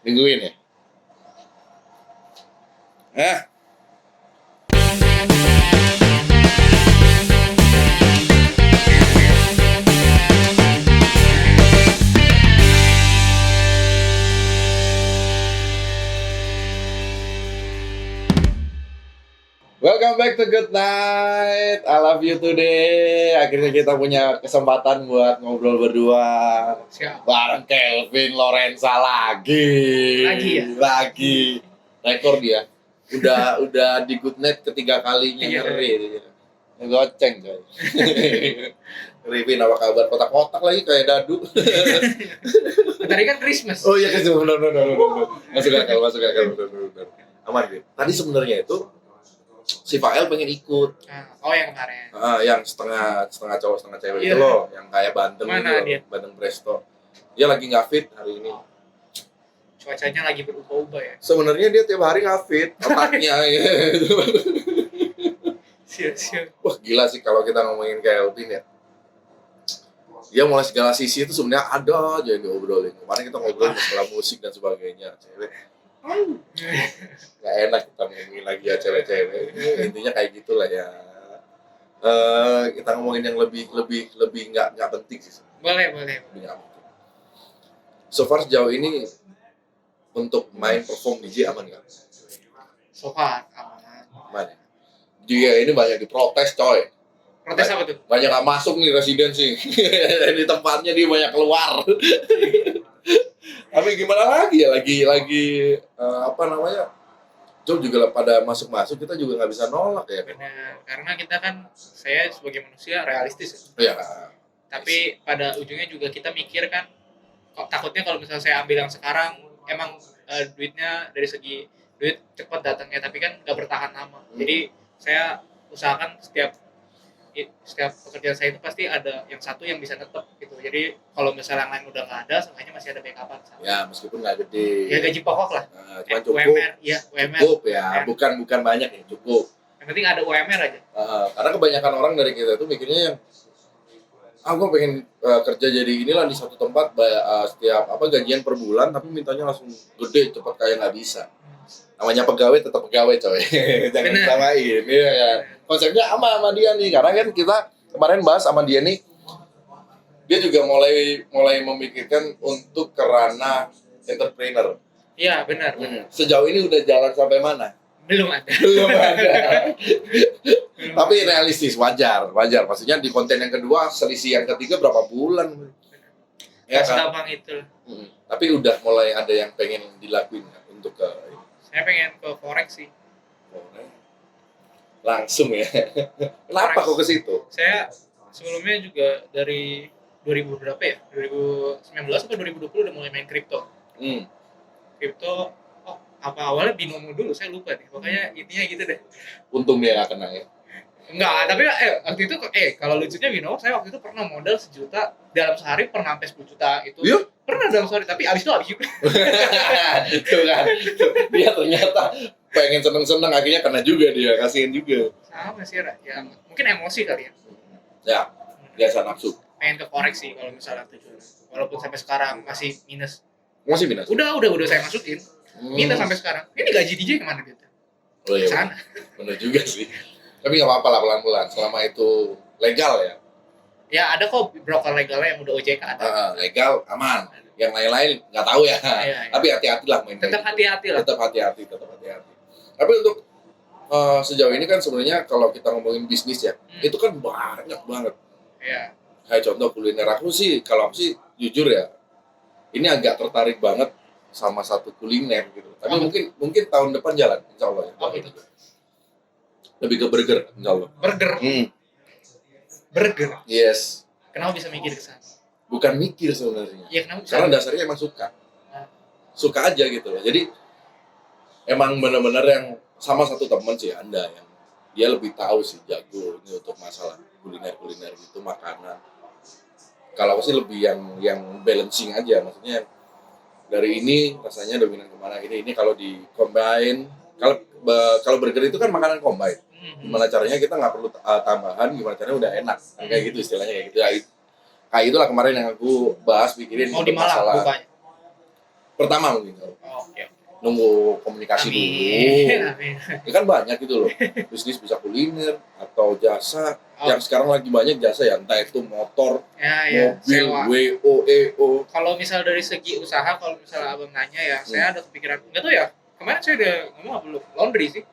Mingguin ya. Welcome back to Good Night. I love you today. Akhirnya kita punya kesempatan buat ngobrol berdua. Siap. Bareng Kelvin Lorenza lagi. Lagi. Rekor dia. Udah di Good Night ketiga kalinya ngeri. Ngegoceng coy. Rivin apa kabar? Kotak-kotak lagi kayak dadu. Tadi kan Christmas. Oh iya kan benar. Masuk akal. Benar. Aman gitu. Tadi sebenarnya itu si Fael pengen ikut. Oh yang kemarin. Yang setengah cowok setengah cewek itu loh, yang kayak Banten Mana gitu, Banten Presto. Dia lagi nggak fit hari ini. Cuacanya lagi berubah-ubah ya. Sebenarnya dia tiap hari nggak fit, otaknya gitu. Siap. Wah gila sih kalau kita ngomongin kayak Elvin ya. Dia mulai segala sisi itu sebenarnya ada aja yang diobrolin. Kemarin kita ngobrolin masalah musik dan sebagainya, cewek. Nggak enak kita ngomongin lagi ya cewek-cewek. Intinya kayak gitulah ya. Kita ngomongin yang lebih nggak penting sih. Boleh. Lebih nggak penting. So far sejauh ini untuk main perform DJ aman nggak? So far aman. Aman ya. Dia ini banyak diprotes coy. Protes apa tuh? Banyak nggak masuk nih residensi. Di tempatnya dia banyak keluar. Tapi gimana lagi ya, lagi apa namanya, juga pada masuk kita juga nggak bisa nolak ya. Benar, karena kita kan, saya sebagai manusia realistis ya. Tapi pada ujungnya juga kita mikir kan, kok takutnya kalau misalnya saya ambil yang sekarang, emang duitnya dari segi duit cepat datangnya, tapi kan nggak bertahan lama. Jadi saya usahakan setiap pekerjaan saya itu pasti ada yang satu yang bisa netep gitu. Jadi kalau misalnya yang lain udah nggak ada, seenggaknya masih ada backupan. Ya meskipun nggak gede. Ya gaji pokok lah. Cuma cukup. UMR, ya UMR. Cukup ya, bukan banyak ya, cukup. Yang penting ada UMR aja. Karena kebanyakan orang dari kita itu mikirnya yang, gue pengen kerja jadi inilah di satu tempat, setiap gajian per bulan, tapi mintanya langsung gede, cepat kayak nggak bisa. Namanya pegawai tetap pegawai coy. Jangan samain. Iya kan. Konsepnya sama dia nih, karena kan kita kemarin bahas sama dia nih, dia juga mulai memikirkan untuk ke ranah entrepreneur. Iya benar. Sejauh ini udah jalan sampai mana? Belum ada. Tapi realistis, wajar. Maksudnya di konten yang kedua, selisih yang ketiga berapa bulan? Ya kan? Gampang itu. Tapi udah mulai ada yang pengen dilakuin untuk ke. Saya pengen ke forex sih. Langsung ya. Kenapa kok ke situ? Saya sebelumnya juga dari 2000 berapa ya? 2019 atau 2020 udah mulai main kripto. Kripto apa awalnya binomo dulu, saya lupa nih. Pokoknya intinya gitu deh. Untung dia nggak kena ya. Enggak, tapi waktu itu kalau lucunya binomo, saya waktu itu pernah modal 1 juta dalam sehari, pernah sampai 10 juta itu. Iya? Pernah dalam sehari, tapi abis itu habis juga. Tuh kan. Dia ternyata pengen seneng-seneng, akhirnya kena juga dia, kasihin juga. Sama sih, ya mungkin emosi kali ya. Ya, biasa nafsu. Pengen ke forex sih kalau misalnya tujuan. Walaupun sampai sekarang masih minus. Masih minus? Udah saya masukin. Minus sampai sekarang. Ini gaji DJ kemana gitu? Oh iya. Sana. Bener juga sih. Tapi nggak apa-apa lah, pelan-pelan. Selama itu legal ya. Ya ada kok broker legalnya yang udah OJK ada. Legal, aman. Yang lain-lain nggak tahu ya. Iya. Tapi hati-hati lah main. Tetap hati-hati lah. Tetap hati-hati. Tapi untuk sejauh ini kan sebenarnya kalau kita ngomongin bisnis ya, itu kan banyak banget. Iya. Kayak contoh kuliner, aku sih jujur ya, ini agak tertarik banget sama satu kuliner gitu. Tapi mungkin tahun depan jalan, insya Allah ya. Oh gitu. Lebih ke burger, insya Allah. Burger? Yes. Kenapa bisa mikir ke sana? Bukan mikir sebenarnya. Iya, kenapa? Karena dasarnya emang suka. Suka aja gitu loh. Jadi emang benar-benar yang sama satu teman sih Anda yang dia lebih tahu sih, jago ini untuk masalah kuliner gitu, makanan. Kalau aku sih lebih yang balancing aja, maksudnya dari ini rasanya dominan kemana, ini kalau di combine. Kalau burger itu kan makanan combine. Gimana caranya kita nggak perlu tambahan, gimana caranya udah enak, kayak gitu istilahnya kayak gitu. Kayak itulah kemarin yang aku bahas pikirin Mau di Malang masalah. bukanya. Pertama mungkin Oke. nunggu komunikasi dulu. Amin. Amin. Ya kan banyak gitu loh. Bisnis bisa kuliner atau jasa. Oh. Yang sekarang lagi banyak jasa ya, entah itu motor, Ya, mobil, sewa. WO, EO. Kalau misal dari segi usaha, kalau misalnya abang nanya ya, saya ada kepikiran, nggak tahu ya, kemarin saya udah ngomong apa belum? Laundry sih.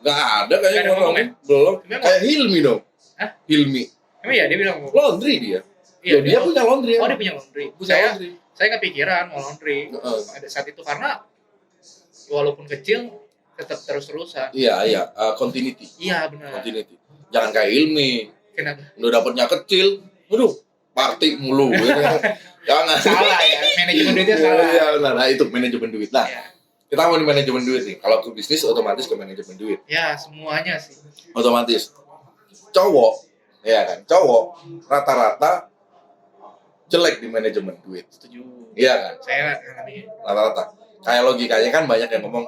Nggak ada kayaknya Nggak ada ngomong. ngomong ya? Belum. Memang. Kayak Hilmi dong. Hah? Hilmi. Emang ya dia bilang mau. Laundry dia. Iya, dia punya laundry. Oh, dia punya laundry. Punya laundry. Saya kepikiran mau laundry pada saat itu karena walaupun kecil tetap terus-terusan. Iya, continuity. Iya, benar. Continuity. Jangan kayak Hilmi. Kenapa? Udah dapatnya kecil, aduh, party mulu. Jangan. Salah ya, manajemen duitnya salah. Iya, nah itu manajemen duit. Nah, Ya. kita mau di manajemen duit nih. Kalau ke bisnis otomatis ke manajemen duit. Ya, semuanya sih. Otomatis. Cowok, ya kan? Cowok rata-rata jelek di manajemen duit. Setuju. Iya kan? Saya alami. Rata-rata. Kayak logikanya kan banyak yang ngomong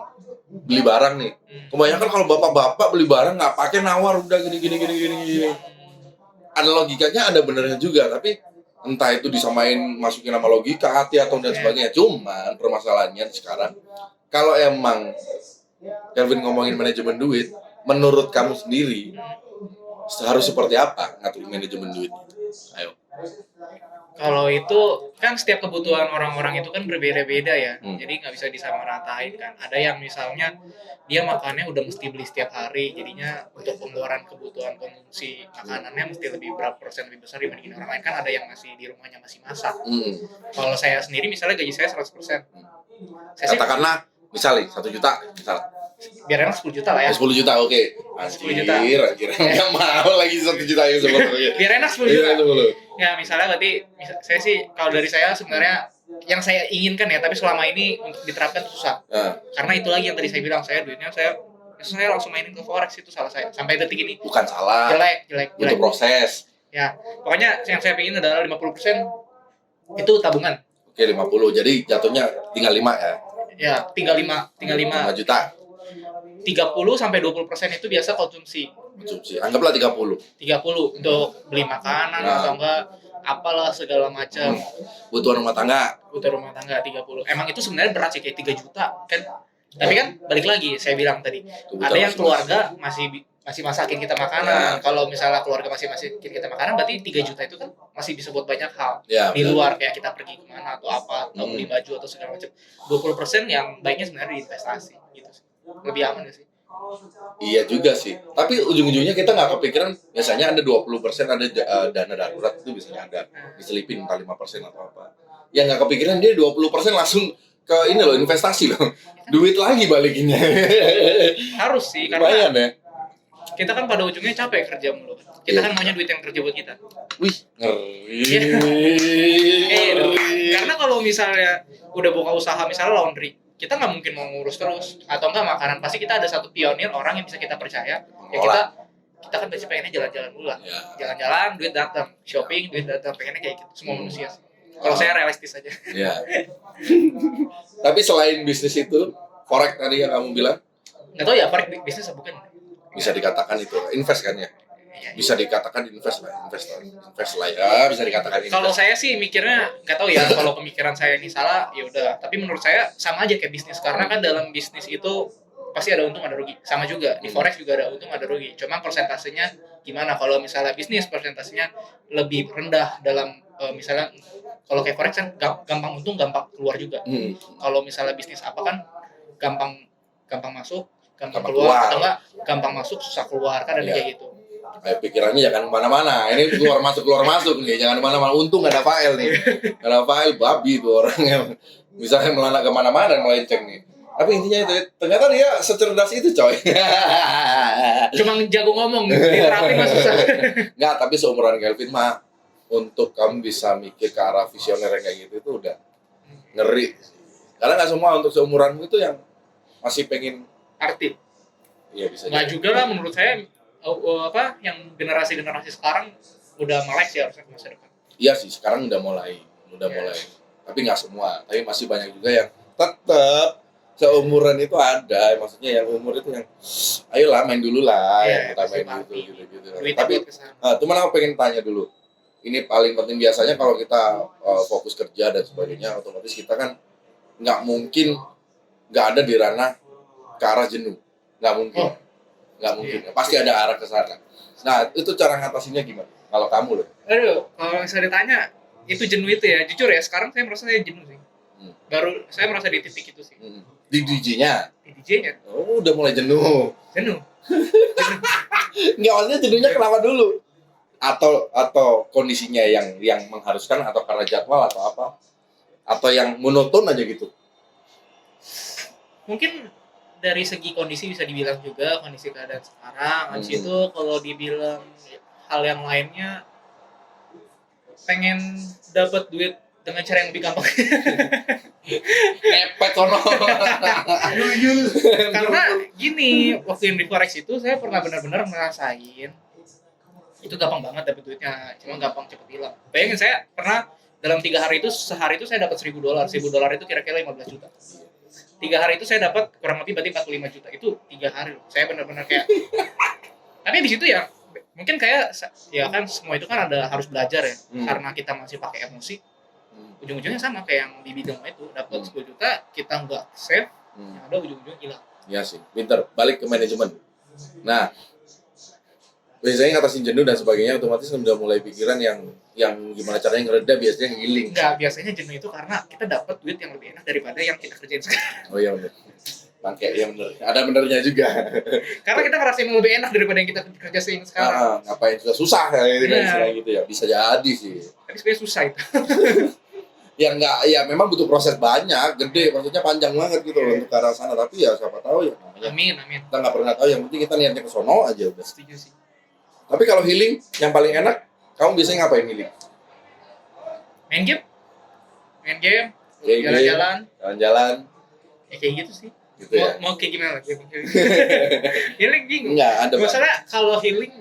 beli barang nih. Kebanyakan kalau bapak-bapak beli barang nggak pakai nawar udah gini. Ada logikanya, ada benernya juga, tapi entah itu disamain masukin nama logika, hati atau dan sebagainya. Cuman permasalahannya sekarang kalau emang Kelvin ngomongin manajemen duit, menurut kamu sendiri harus seperti apa ngatur manajemen duit? Ayo. Kalau itu kan setiap kebutuhan orang-orang itu kan berbeda-beda ya, jadi nggak bisa disamaratain kan. Ada yang misalnya dia makannya udah mesti beli setiap hari, jadinya untuk pengeluaran kebutuhan konsumsi makanannya mesti lebih berapa persen lebih besar dibandingin orang lain. Kan ada yang masih di rumahnya masih masak. Kalau saya sendiri misalnya gaji saya 100%. Saya Katakanlah misalnya 1 juta, misal. Biar enak 10 juta lah ya. 10 juta oke. 10 juta. Anjir. Enggak mau lagi 1 juta yang sebenarnya. Biar enak 10 juta. Iya, ya misalnya berarti saya sih kalau dari saya sebenarnya yang saya inginkan ya, tapi selama ini untuk diterapkan susah. Karena itu lagi yang tadi saya bilang, saya duitnya saya langsung mainin ke forex, itu salah saya sampai detik ini. Bukan salah. Jelek. Itu proses. Ya, pokoknya yang saya pengen adalah 50% itu tabungan. Oke, 50. Jadi jatuhnya tinggal 5 ya. Ya, tinggal 5 5 juta. 30 sampai 20% itu biasa konsumsi. Anggaplah 30. 30 untuk beli makanan atau enggak apalah segala macam. Butuh rumah tangga. 30. Emang itu sebenarnya berat sih, kayak 3 juta kan. Tapi kan balik lagi saya bilang tadi, ada yang keluarga masih masakin kita makanan. Kalau misalnya keluarga masih masakin kita makanan, berarti 3 juta itu kan masih bisa buat banyak hal. Di luar kayak kita pergi kemana atau apa, atau beli baju atau segala macam. 20% yang baiknya sebenarnya diinvestasi gitu sih. Lebih aman gak sih? Iya juga sih. Tapi ujung-ujungnya kita nggak kepikiran, biasanya ada 20% ada dana darurat itu biasanya ada diselipin entah 5% atau apa. Yang nggak kepikiran dia 20% langsung ke ini loh, investasi loh. Duit lagi balikinnya. Harus sih, karena ya. Kita kan pada ujungnya capek kerja mulu. Kita kan maunya duit yang kerja buat kita. Wih, ngeri. Karena kalau misalnya udah buka usaha misalnya laundry, kita nggak mungkin mau ngurus terus atau enggak makanan, pasti kita ada satu pionir orang yang bisa kita percaya ya. Kita kan pasti pengennya jalan-jalan dulu lah, jalan-jalan duit datang, shopping duit datang, pengennya kayak gitu semua manusia sih. Kalau saya realistis aja. Ya. Tapi selain bisnis itu, forex tadi yang kamu bilang, nggak tahu ya forex bisnis apa bukan? Bisa dikatakan itu invest kan ya? Bisa dikatakan invest lah ya, bisa dikatakan invest. Kalau saya sih mikirnya nggak tahu ya, kalau pemikiran saya ini salah ya udah, tapi menurut saya sama aja kayak bisnis, karena kan dalam bisnis itu pasti ada untung ada rugi, sama juga di forex juga ada untung ada rugi, cuma persentasenya gimana. Kalau misalnya bisnis persentasenya lebih rendah dalam misalnya kalau kayak forex kan gampang untung gampang keluar juga. Kalau misalnya bisnis apa kan gampang masuk gampang keluar, atau enggak gampang masuk susah keluar kan, ada kayak gitu. Pikirannya jangan kemana-mana, ini keluar masuk nih, jangan kemana-mana. Untung nggak ada file nih, nggak ada file, babi tuh orangnya. Misalnya melana kemana-mana melenceng nih. Tapi intinya itu, ternyata dia secerdas itu coy. Cuma jago ngomong, diterapin mah susah. Nggak, tapi seumuran Kelvin mah, untuk kamu bisa mikir ke arah visioner kayak gitu itu udah ngeri. Karena nggak semua untuk seumuranmu itu yang masih pengen arti. Iya bisa. Nggak juga lah menurut saya. Yang generasi sekarang udah melek sih harusnya masa depan. Iya sih, sekarang udah mulai. Tapi nggak semua, tapi masih banyak juga yang tetap seumuran itu ada, maksudnya yang umur itu yang ayolah main dulu lah, yang kita main gitu. Tapi cuman aku pengen tanya dulu, ini paling penting. Biasanya kalau kita fokus kerja dan sebagainya, otomatis kita kan nggak mungkin nggak ada di ranah ke arah jenuh, nggak mungkin, Oh, nggak mungkin. iya. Pasti ada arah ke sana. Nah, itu cara ngatasinnya gimana? Kalau kamu loh. Aduh, kalau misalnya ditanya itu jenuh itu ya, jujur ya, sekarang saya merasa saya jenuh sih. Baru saya merasa di titik itu sih. Di DJ-nya, Di DJ-nya oh udah mulai jenuh. jenuh. Nggak, maksudnya jenuhnya kenapa dulu? Atau kondisinya yang mengharuskan, atau karena jadwal atau apa? Atau yang monoton aja gitu? Mungkin dari segi kondisi bisa dibilang juga kondisi keadaan sekarang. Habis itu kalau dibilang hal yang lainnya, pengen dapat duit dengan cara yang lebih gampang. Nepet sono. Karena gini, waktu yang di forex itu saya pernah benar-benar ngerasain itu gampang banget dapat duitnya, cuma gampang cepet hilang. Bayangin saya pernah dalam 3 hari itu, sehari itu saya dapat $1.000. $1.000 itu kira-kira 15 juta. 3 hari itu saya dapat kurang lebih berarti 45 juta. Itu 3 hari loh. Saya benar-benar kayak tapi di situ ya mungkin kayak ya kan semua itu kan ada harus belajar ya. Karena kita masih pakai emosi. Ujung-ujungnya sama kayak yang di bidang itu, dapat 10 juta kita nggak save, yang ada ujung-ujungnya hilang. Iya sih, pinter. Balik ke manajemen. Nah, biasanya ngatasin jenuh dan sebagainya, otomatis udah mulai pikiran yang gimana caranya ngereda, biasanya healing. Enggak, biasanya jenuh itu karena kita dapat duit yang lebih enak daripada yang kita kerjain sekarang. Oh iya benar. Bangke, iya benar. Ada benernya juga. Karena kita ngerasain lebih enak daripada yang kita kerjain sekarang. Ngapain susah kayak gitu, Iya. gitu ya. Bisa jadi sih. Tapi sebenarnya susah itu. Ya enggak, ya memang butuh proses banyak, gede, maksudnya panjang banget gitu loh untuk ke arah sana. Tapi ya siapa tahu ya namanya. Amin. Kita nggak pernah tahu, yang penting kita niatnya ke sono aja udah. Setuju sih. Tapi kalau healing, yang paling enak, kamu biasanya ngapain healing? Main game, Game, jalan-jalan, ya kayak gitu sih. gitu ya. Mau kayak gimana lagi? Healing bingung. Enggak, ada Masalah kalau healing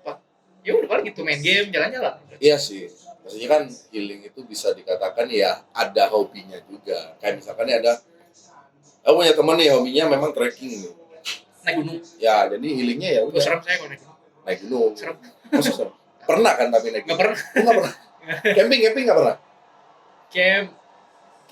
apa? Ya udah paling gitu, main game, jalan-jalan. Iya sih. Maksudnya kan healing itu bisa dikatakan ya ada hobinya juga. Kayak misalkan ya ada, aku punya teman nih hobinya memang trekking nih. Naik gunung. Ya, jadi healingnya ya udah Serem saya kalau naik gunung. naik gunung. Serem. Masa serem? Pernah kan tapi naik Nggak gunung? pernah. Nggak pernah. Camping nggak pernah. Camp.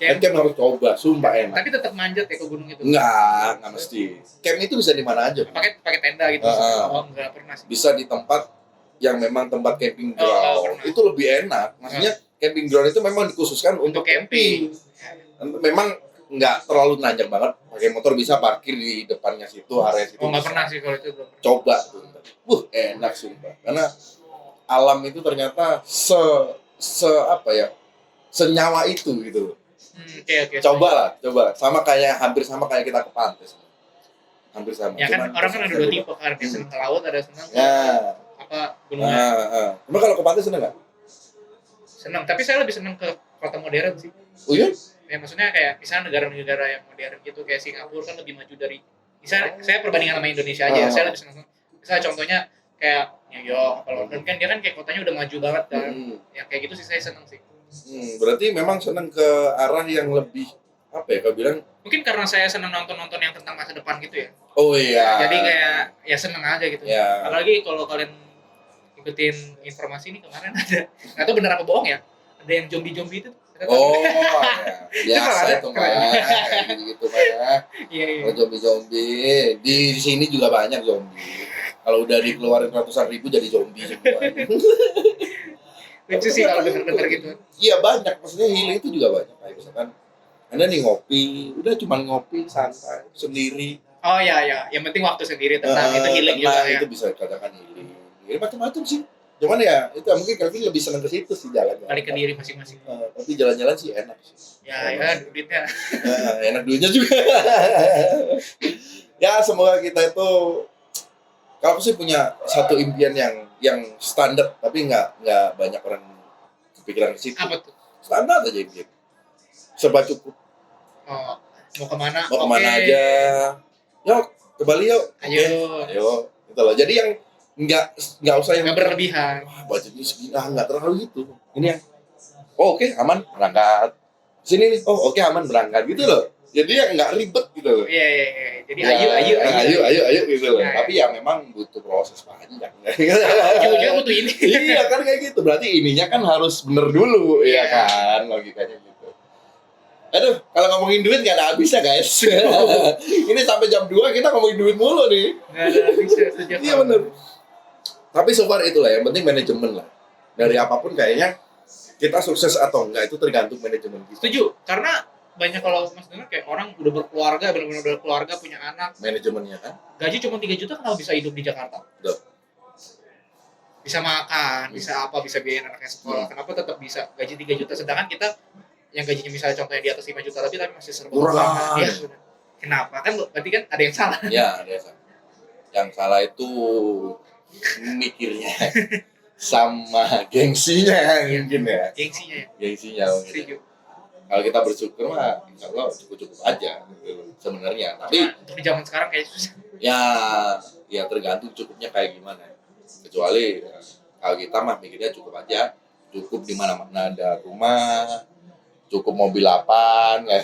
Camp harus coba, sumpah enak. Tapi tetap manjat ya ke gunung itu. Nggak mesti. Camp itu bisa di mana aja. Pakai tenda gitu. Oh, enggak pernah sih. Bisa di tempat yang memang tempat camping Oh, ground. pernah. Itu lebih enak. Maksudnya camping ground itu memang dikhususkan untuk camping. Memang nggak terlalu nanjak banget. Pakai motor bisa parkir di depannya situ, area situ. Oh, nggak bisa. pernah sih kalau itu belum pernah. Coba tuh. Enak sumpah. Karena alam itu ternyata apa ya? Senyawa itu gitu. Oke. Coba. Sama kayak hampir sama kayak kita ke pantai. Hampir sama. Ya kan orang kan ada dua tipe kan, yang senang ke laut, ada senang ke Ya. apa gunungnya. Cuma kalau ke pantai seneng nggak? Senang, tapi saya lebih senang ke kota modern sih. Oh iya? Ya maksudnya kayak misalnya negara-negara yang modern gitu kayak Singapura kan lebih maju dari misalnya saya perbandingan sama Indonesia aja, saya lebih senang. Misalnya contohnya kayak New York atau London kan dia kan kayak kotanya udah maju banget kan. Yang kayak gitu sih saya senang sih. Berarti memang senang ke arah yang lebih apa ya? Kau bilang? Mungkin karena saya senang nonton yang tentang masa depan gitu ya. Oh iya. Jadi kayak ya seneng aja gitu. Ya. Apalagi kalau kalian ikutin informasi ini kemarin ada, nggak tahu benar apa bohong ya, ada yang zombie itu. Oh, ya. Biasa itu mah, gitu mah. Iya. Oh, zombie. Di sini juga banyak zombie. Kalau udah dikeluarin ratusan ribu jadi zombie semua. Lucu sih kalau denger gitu. Iya banyak, maksudnya healing itu juga banyak. Kayak misalkan Anda nih ngopi, udah cuma ngopi santai sendiri. Oh ya, yang penting waktu sendiri tenang itu healing juga ya. Itu bisa dikatakan healing. Healing macam-macam sih. Cuman ya itu mungkin Kelvin lebih senang ke situ sih jalan-jalan. Balik ke diri masing-masing. Tapi jalan-jalan sih enak sih. Ya duitnya. Enak duitnya juga. Ya semoga kita itu, kalau aku sih punya satu impian yang standar tapi nggak banyak orang kepikiran ke situ. Apa tuh? Standar aja impian. Serba cukup. Oh, mau kemana? Mau kemana aja. Yuk ke Bali yuk. Ayo. Gitu loh. Jadi yang nggak usah yang nggak berlebihan. Wah, budgetnya segini, nggak terlalu gitu. Ini yang oke, aman berangkat. Sini nih, oke, aman berangkat gitu loh. Jadi yang nggak ribet gitu loh. Iya. Jadi ayo gitu loh. Ya, Tapi ya memang butuh proses panjang. ujung-ujungnya butuh ini. Iya kan kayak gitu. Berarti ininya kan harus bener dulu, ya Iya. kan, logikanya gitu. Aduh, kalau ngomongin duit nggak ada habisnya guys. Ini sampai jam 2 kita ngomongin duit mulu nih. Nggak ada bisa sejak Iya bener. Tapi so far itulah, yang penting manajemen lah. Dari apapun kayaknya kita sukses atau enggak itu tergantung manajemen kita. Setuju, karena banyak kalau Mas dengar kayak orang udah berkeluarga, benar-benar berkeluarga, punya anak, Manajemennya kan. gaji cuma 3 juta kenapa bisa hidup di Jakarta? Betul. Bisa makan, bisa apa, bisa biayain anaknya sekolah. Kenapa tetap bisa gaji 3 juta sedangkan kita yang gajinya misalnya contohnya di atas 5 juta tapi masih serba Kurang. kekurangan. Iya, benar. Kenapa? Kan berarti kan ada yang salah. Ya, biasa. Yang salah itu mikirnya sama gengsinya mungkin ya. Gengsinya ya. Gengsinya mungkin. Setuju. Kalau kita bersyukur mah insya Allah cukup-cukup aja gitu sebenarnya. Tapi Cuma untuk di zaman sekarang kayak susah. ya tergantung cukupnya kayak gimana. Kecuali ya, kalau kita mah mikirnya cukup aja, cukup di mana-mana ada rumah, cukup mobil 8 ya.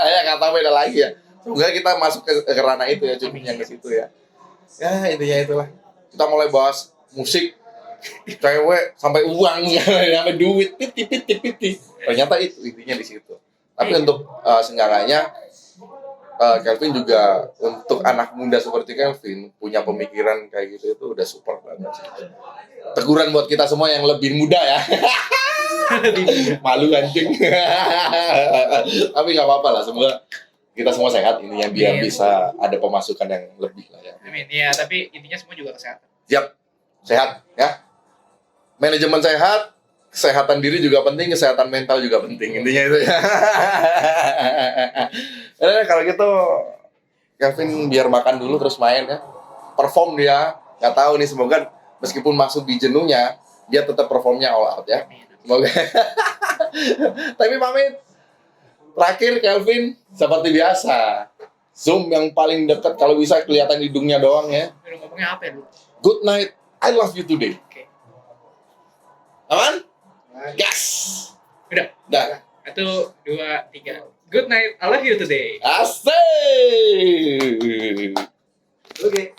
Ya kata beda lagi ya. Semoga kita masuk ke ranah itu ya, cukupnya ke situ ya. Ya intinya itulah. Kita mulai bahas musik, cewek sampai uang sampai duit piti. Ternyata itu intinya di situ. Tapi untuk seenggaknya Kelvin juga untuk anak muda seperti Kelvin punya pemikiran kayak gitu itu udah super banget sih. Teguran buat kita semua yang lebih muda ya. Malu anjing. Tapi nggak apa-apa lah, semoga kita semua sehat ini yang biar Amin. bisa ada pemasukan yang lebih lah ya. Amin. Ya, tapi intinya semua juga kesehatan. Siap, sehat ya. Manajemen sehat, kesehatan diri juga penting, kesehatan mental juga penting. Intinya itu ya. Kalau gitu Kevin biar makan dulu terus main ya. Perform dia. Nggak tahu nih, semoga meskipun masuk di jenuhnya, dia tetap performnya all out ya. Amin. Semoga. Tapi pamit. Terakhir Kelvin seperti biasa. Zoom yang paling dekat kalau bisa kelihatan hidungnya doang ya. Lu ngomongnya apa ya dulu? Good night. I love you today. Oke. Aman? Gas. Udah. Dah. 1, 2, 3. Good night. I love you today. Asik. Oke.